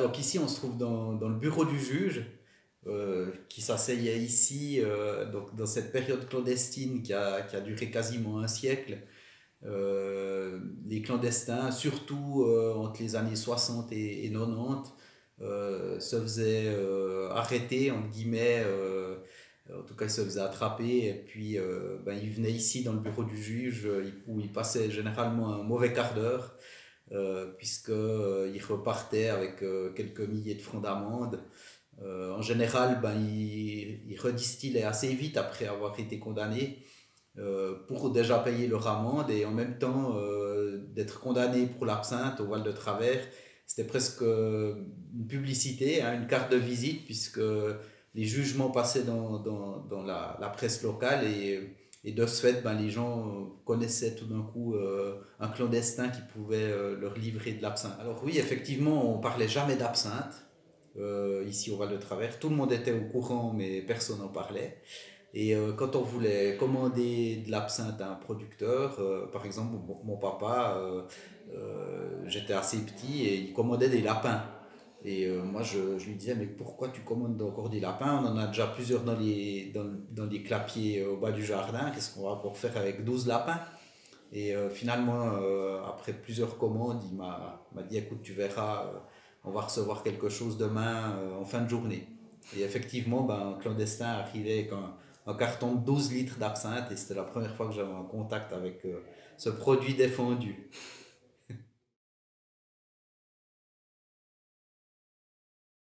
Donc ici, on se trouve dans le bureau du juge, qui s'asseyait ici, donc dans cette période clandestine qui a duré quasiment un siècle. Les clandestins, surtout entre les années 60 et 90, se faisaient arrêter, entre guillemets, en tout cas ils se faisaient attraper, et puis ben, ils venaient ici dans le bureau du juge, où ils passaient généralement un mauvais quart d'heure, puisqu'ils repartaient avec quelques milliers de francs d'amende. En général, ben, ils redistillaient assez vite après avoir été condamnés, pour déjà payer leur amende, et en même temps d'être condamné pour l'absinthe au voile de travers. C'était presque une publicité, hein, une carte de visite, puisque les jugements passaient dans la presse locale, et de ce fait, ben, les gens connaissaient tout d'un coup un clandestin qui pouvait leur livrer de l'absinthe. Alors oui, effectivement, on parlait jamais d'absinthe ici au Val de Travers. Tout le monde était au courant, mais personne n'en parlait. Et quand on voulait commander de l'absinthe à un producteur, par exemple, mon papa, j'étais assez petit et il commandait des lapins. Et moi, je lui disais, mais pourquoi tu commandes encore des lapins? On en a déjà plusieurs dans les clapiers au bas du jardin. Qu'est-ce qu'on va encore faire avec 12 lapins? Et finalement, après plusieurs commandes, il m'a dit, écoute, tu verras, on va recevoir quelque chose demain en fin de journée. Et effectivement, ben, un clandestin arrivait avec un carton de 12 litres d'absinthe, et c'était la première fois que j'avais un contact avec ce produit défendu.